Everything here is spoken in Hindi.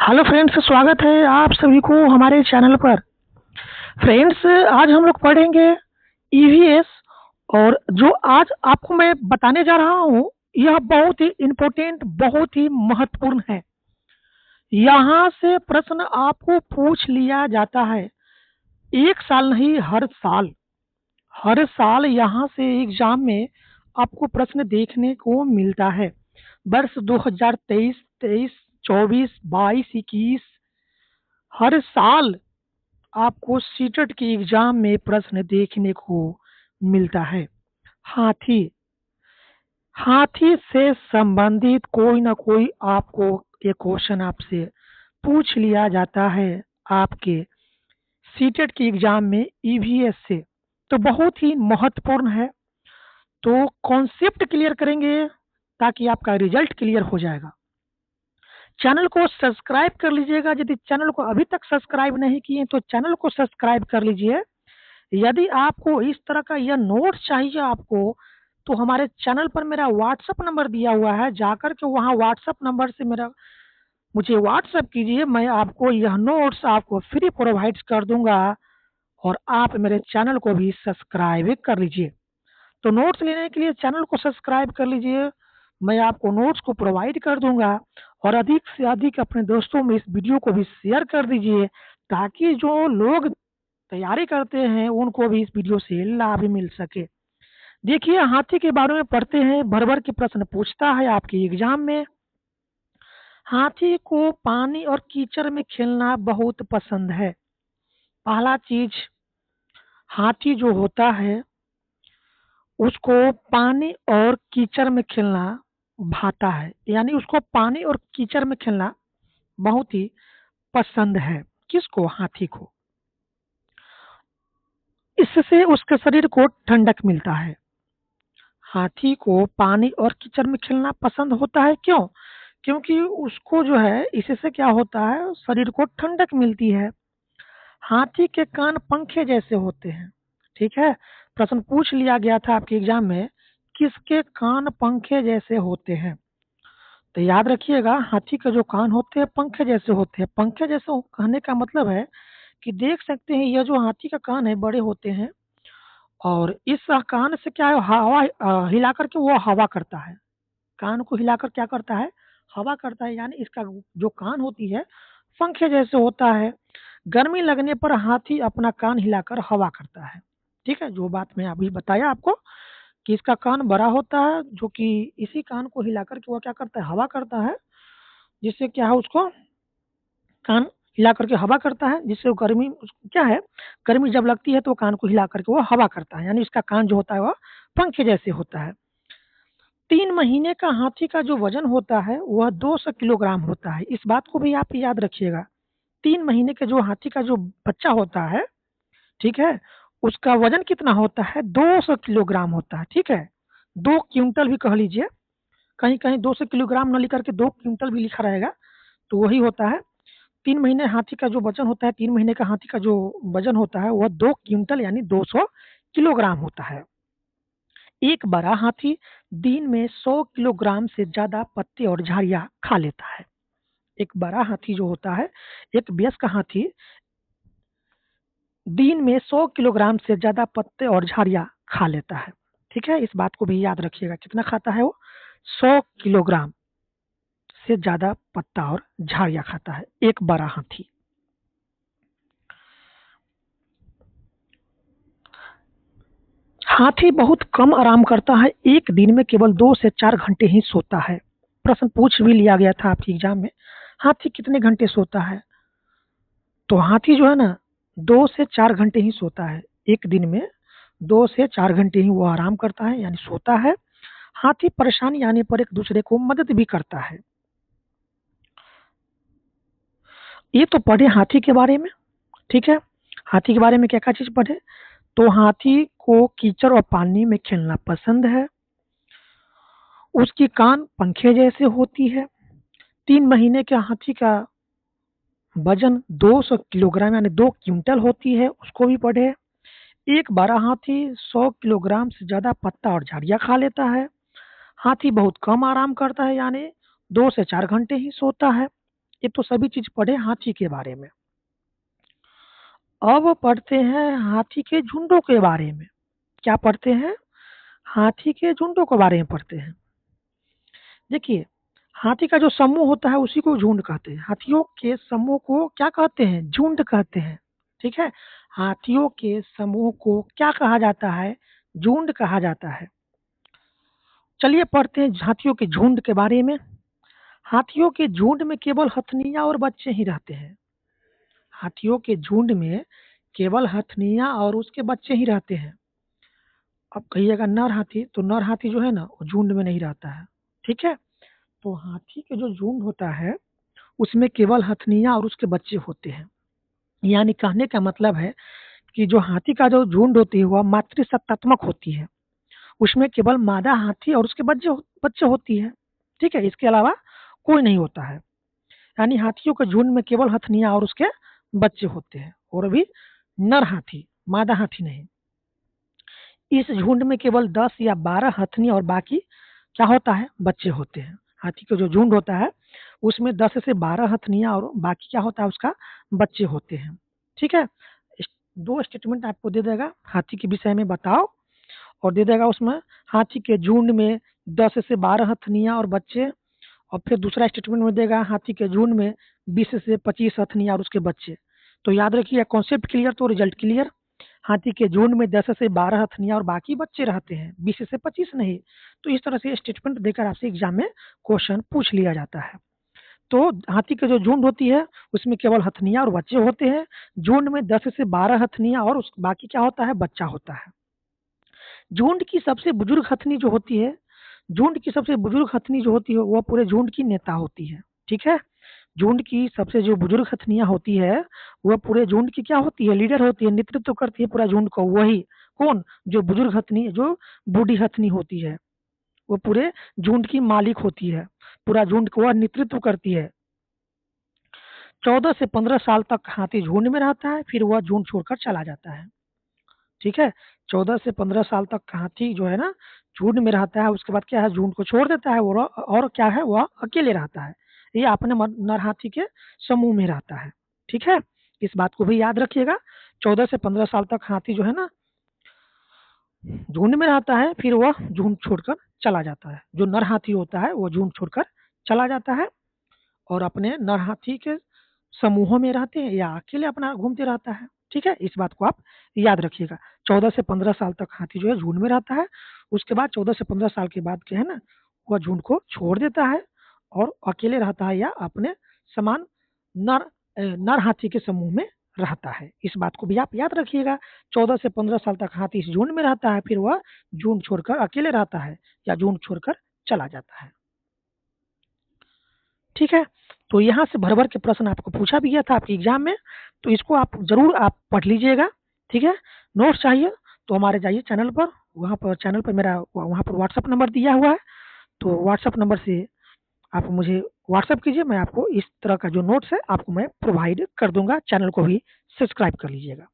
हेलो फ्रेंड्स, स्वागत है आप सभी को हमारे चैनल पर। फ्रेंड्स, आज हम लोग पढ़ेंगे ईवीएस। और जो आज आपको मैं बताने जा रहा हूँ, यह बहुत ही इम्पोर्टेंट, बहुत ही महत्वपूर्ण है। यहाँ से प्रश्न आपको पूछ लिया जाता है। एक साल नहीं, हर साल। हर साल यहाँ से एग्जाम में आपको प्रश्न देखने को मिलता है। वर्ष 2023, 23, 24, 22, 21, हर साल आपको सीटेट के एग्जाम में प्रश्न देखने को मिलता है। हाथी, हाथी से संबंधित कोई ना कोई आपको एक क्वेश्चन आपसे पूछ लिया जाता है आपके सीटेट के एग्जाम में ईवीएस से। तो बहुत ही महत्वपूर्ण है। तो कॉन्सेप्ट क्लियर करेंगे ताकि आपका रिजल्ट क्लियर हो जाएगा। चैनल को सब्सक्राइब कर लीजिएगा। यदि चैनल को अभी तक सब्सक्राइब नहीं किए तो चैनल को सब्सक्राइब कर लीजिए। यदि आपको इस तरह का यह नोट्स चाहिए आपको, तो हमारे चैनल पर मेरा व्हाट्सएप नंबर दिया हुआ है। जाकर के वहाँ व्हाट्सएप नंबर से मेरा मुझे व्हाट्सएप कीजिए। मैं आपको यह नोट्स आपको फ्री प्रोवाइड कर दूंगा और आप मेरे चैनल को भी सब्सक्राइब कर लीजिए। तो नोट्स लेने के लिए चैनल को सब्सक्राइब कर लीजिए। मैं आपको नोट्स को प्रोवाइड कर दूंगा और अधिक से अधिक अपने दोस्तों में इस वीडियो को भी शेयर कर दीजिए ताकि जो लोग तैयारी करते हैं उनको भी इस वीडियो से लाभ मिल सके। देखिए, हाथी के बारे में पढ़ते हैं। भर भर के प्रश्न पूछता है आपके एग्जाम में। हाथी को पानी और कीचड़ में खेलना बहुत पसंद है। पहला चीज, हाथी जो होता है उसको पानी और कीचड़ में खेलना भाता है, यानी उसको पानी और कीचड़ में खेलना बहुत ही पसंद है। किसको? हाथी को। इससे उसके शरीर को ठंडक मिलता है। हाथी को पानी और कीचड़ में खेलना पसंद होता है। क्यों? क्योंकि उसको जो है इससे क्या होता है, शरीर को ठंडक मिलती है। हाथी के कान पंखे जैसे होते हैं। ठीक है, प्रश्न पूछ लिया गया था आपके एग्जाम में, किसके कान पंखे जैसे होते हैं। तो याद रखिएगा, हाथी के जो कान होते हैं पंखे जैसे होते हैं। पंखे जैसे कहने का मतलब है कि देख सकते हैं यह जो हाथी का कान है बड़े होते हैं और इस कान से क्या है, हवा हिला करके वो हवा करता है। कान को हिलाकर क्या करता है? हवा करता है। यानी इसका जो कान होती है पंखे जैसे होता है। गर्मी लगने पर हाथी अपना कान हिलाकर हवा करता है। ठीक है, जो बात मैं अभी बताया आपको कि इसका कान बड़ा होता है, जो कि इसी कान को हिलाकर के वो क्या करता है, हवा करता है। जिससे क्या है, उसको कान हिला करके हवा करता है, जिससे वो गर्मी क्या है, गर्मी जब लगती है तो कान को हिला करके वो हवा करता है। यानी इसका कान जो होता है वह पंखे जैसे होता है। 3 महीने का हाथी का जो वजन होता है वह 200 किलोग्राम होता है। इस बात को भी आप याद रखिएगा। 3 महीने के जो हाथी का जो बच्चा होता है, ठीक है, उसका वजन कितना होता है? 200 किलोग्राम होता है। ठीक है, 2 क्विंटल भी कह लीजिए। कहीं कहीं 200 किलोग्राम न लिखकर के 2 क्विंटल भी लिखा रहेगा, तो वही होता है। 3 महीने हाथी का जो वजन होता है, 3 महीने का हाथी का जो वजन होता है वह 2 क्विंटल यानी 200 किलोग्राम होता है। एक बड़ा हाथी दिन में 100 किलोग्राम से ज्यादा पत्ते और झाड़ियां खा लेता है। एक बड़ा हाथी जो होता है, एक वयस्क हाथी दिन में 100 किलोग्राम से ज्यादा पत्ते और झाड़ियां खा लेता है। ठीक है, इस बात को भी याद रखिएगा। कितना खाता है वो? 100 किलोग्राम से ज्यादा पत्ता और झाड़ियां खाता है एक बड़ा हाथी। हाथी बहुत कम आराम करता है। एक दिन में केवल 2 से 4 घंटे ही सोता है। प्रश्न पूछ भी लिया गया था आपके एग्जाम में, हाथी कितने घंटे सोता है। तो हाथी जो है ना 2 से 4 घंटे ही सोता है। एक दिन में 2 से 4 घंटे ही वो आराम करता है, यानी सोता है। हाथी परेशानी आने पर एक दूसरे को मदद भी करता है। ये तो पढ़े हाथी के बारे में। ठीक है, हाथी के बारे में क्या क्या चीज पढ़े? तो हाथी को कीचड़ और पानी में खेलना पसंद है। उसकी कान पंखे जैसे होती है। 3 महीने के हाथी का वजन 200 किलोग्राम यानी 2 क्विंटल होती है, उसको भी पढ़े। एक बड़ा हाथी 100 किलोग्राम से ज्यादा पत्ता और झाड़ियां खा लेता है। हाथी बहुत कम आराम करता है, यानी 2 से 4 घंटे ही सोता है ये तो सभी चीज पढ़े हाथी के बारे में। अब पढ़ते हैं हाथी के झुंडों के बारे में। क्या पढ़ते हैं? हाथी के झुंडों के बारे में पढ़ते हैं। देखिए, हाथी का जो समूह होता है उसी को झुंड कहते हैं। हाथियों के समूह को क्या कहते हैं? झुंड कहते हैं। ठीक है, हाथियों के समूह को क्या कहा जाता है? झुंड कहा जाता है। चलिए पढ़ते हैं हाथियों के झुंड के बारे में। हाथियों के झुंड में केवल हथनियां और बच्चे ही रहते हैं। हाथियों के झुंड में केवल हथनियां और उसके बच्चे ही रहते हैं। अब कहिएगा नर हाथी, तो नर हाथी जो है ना वो झुंड में नहीं रहता है। ठीक है, तो हाथी के जो झुंड होता है उसमें केवल हथनियां और उसके बच्चे होते हैं। यानी कहने का मतलब है कि जो हाथी का जो झुंड होती है वह मातृसत्तात्मक होती है। उसमें केवल मादा हाथी और उसके बच्चे बच्चे होती है। ठीक है, इसके अलावा कोई नहीं होता है। यानी हाथियों के झुंड में केवल हथनियां और उसके बच्चे होते हैं, और अभी नर हाथी, मादा हाथी नहीं। इस झुंड में केवल 10 या 12 हथनी और बाकी क्या होता है? बच्चे होते हैं। हाथी का जो झुंड होता है उसमें 10 से 12 हथनियां और बाकी क्या होता है? उसका बच्चे होते हैं। ठीक है, दो स्टेटमेंट आपको दे देगा हाथी के विषय में बताओ, और दे देगा उसमें हाथी के झुंड में 10 से 12 हथनियां और बच्चे, और फिर दूसरा स्टेटमेंट में देगा हाथी के झुंड में 20 से 25 हथनियां और उसके बच्चे। तो याद रखिए, कॉन्सेप्ट क्लियर तो रिजल्ट क्लियर। हाथी के झुंड में 10 से 12 हथनियां और बाकी बच्चे रहते हैं, 20 से 25 नहीं। तो इस तरह से स्टेटमेंट देकर आपसे एग्जाम में क्वेश्चन पूछ लिया जाता है। तो हाथी की जो झुंड होती है उसमें केवल हथनियां और बच्चे होते हैं। झुंड में 10 से 12 हथनियां और बाकी क्या होता है? बच्चा होता है। झुंड की सबसे बुजुर्ग हथनी जो होती है, झुंड की सबसे बुजुर्ग हथनी जो होती है वह पूरे झुंड की नेता होती है। ठीक है, झुंड की सबसे जो बुजुर्ग हथनियां होती है वह पूरे झुंड की क्या होती है? लीडर होती है, नेतृत्व करती है पूरा झुंड को। वही कौन? जो बुजुर्ग हथनी, जो बूढ़ी हथनी होती है, वो पूरे झुंड की मालिक होती है। पूरा झुंड को वह नेतृत्व करती है। 14 से 15 साल तक हाथी झुंड में रहता है, फिर वह झुंड छोड़कर चला जाता है। ठीक है, 14 से 15 साल तक हाथी जो है ना झुंड में रहता है, उसके बाद क्या है? झुंड को छोड़ देता है और क्या है? वह अकेले रहता है। ये अपने नर हाथी के समूह में रहता है। ठीक है, इस बात को भी याद रखिएगा। 14 से 15 साल तक हाथी जो है ना झुंड में रहता है, फिर वह झुंड छोड़कर चला जाता है। जो नर हाथी होता है वो झुंड छोड़कर चला जाता है और अपने नर हाथी के समूहों में रहते हैं या अकेले अपना घूमते रहता है। ठीक है, इस बात को आप याद रखिएगा। 14 से 15 साल तक हाथी जो है झुंड में रहता है। उसके बाद 14 से 15 साल के बाद क्या है ना, वह झुंड को छोड़ देता है और अकेले रहता है या अपने समान नर हाथी के समूह में रहता है। इस बात को भी आप याद रखिएगा। 14 से 15 साल तक हाथी इस झुंड में रहता है, फिर वह झुंड छोड़कर अकेले रहता है या झुंड छोड़कर चला जाता है। ठीक है, तो यहाँ से भर भर के प्रश्न आपको पूछा भी गया था आपके एग्जाम में, तो इसको आप जरूर आप पढ़ लीजिएगा। ठीक है, नोट्स चाहिए तो हमारे जाइए चैनल पर, वहाँ पर चैनल पर मेरा वहाँ पर व्हाट्सअप नंबर दिया हुआ है, तो व्हाट्सअप नंबर से आप मुझे व्हाट्सअप कीजिए, मैं आपको इस तरह का जो नोट्स है आपको मैं प्रोवाइड कर दूंगा। चैनल को भी सब्सक्राइब कर लीजिएगा।